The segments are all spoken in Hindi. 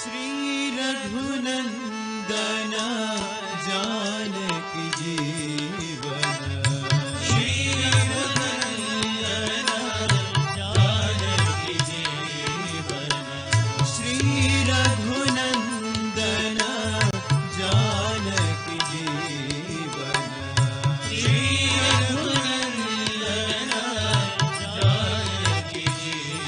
श्री रघुनंदन जानकी जीवन, श्री रघुनंदन जानकी जीवन, श्री रघुनंदन जानकी जीवन, श्री रघुनंदन जानकी जीवन।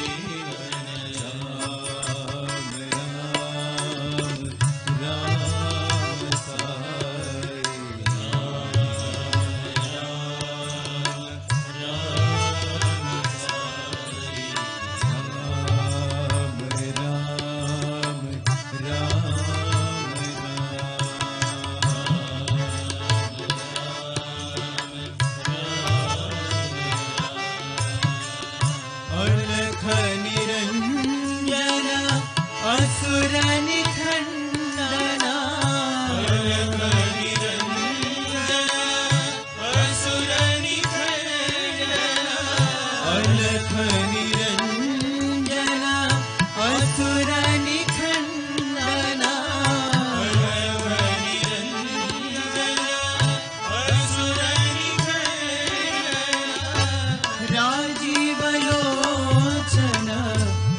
अलख निरंजन असुर निखंडना, अलख निरंजन असुर निखंडना, अलख निरंजन असुर निखंडना, अलख निरंजन असुर निखंडना, राजीव लोचन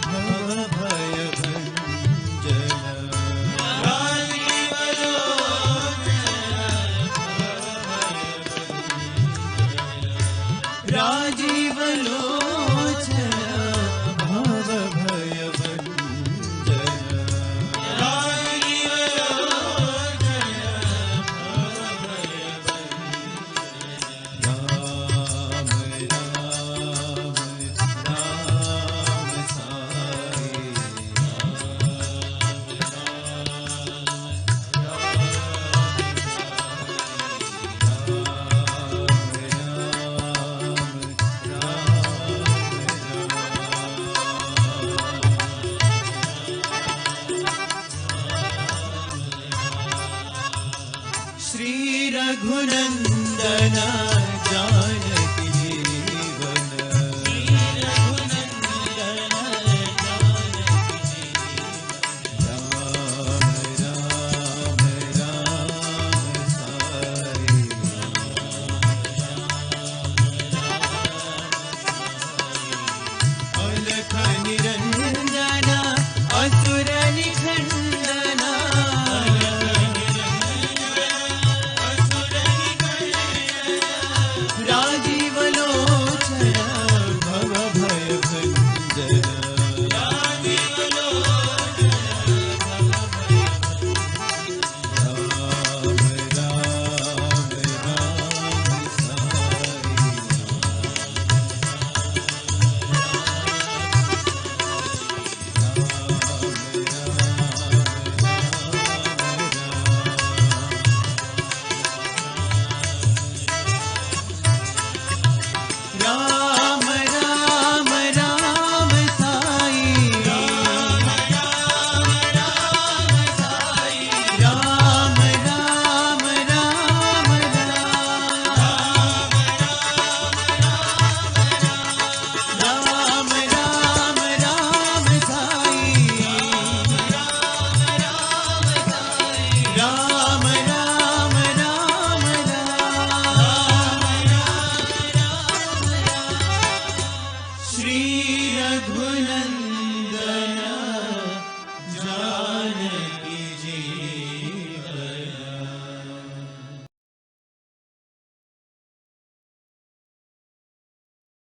भव भय भंजन, राजीव लोचन राजीव लोचन भव भय भंजन, राजीव लोचन भव भय भंजन। राम राम साई, श्री रघुनंदन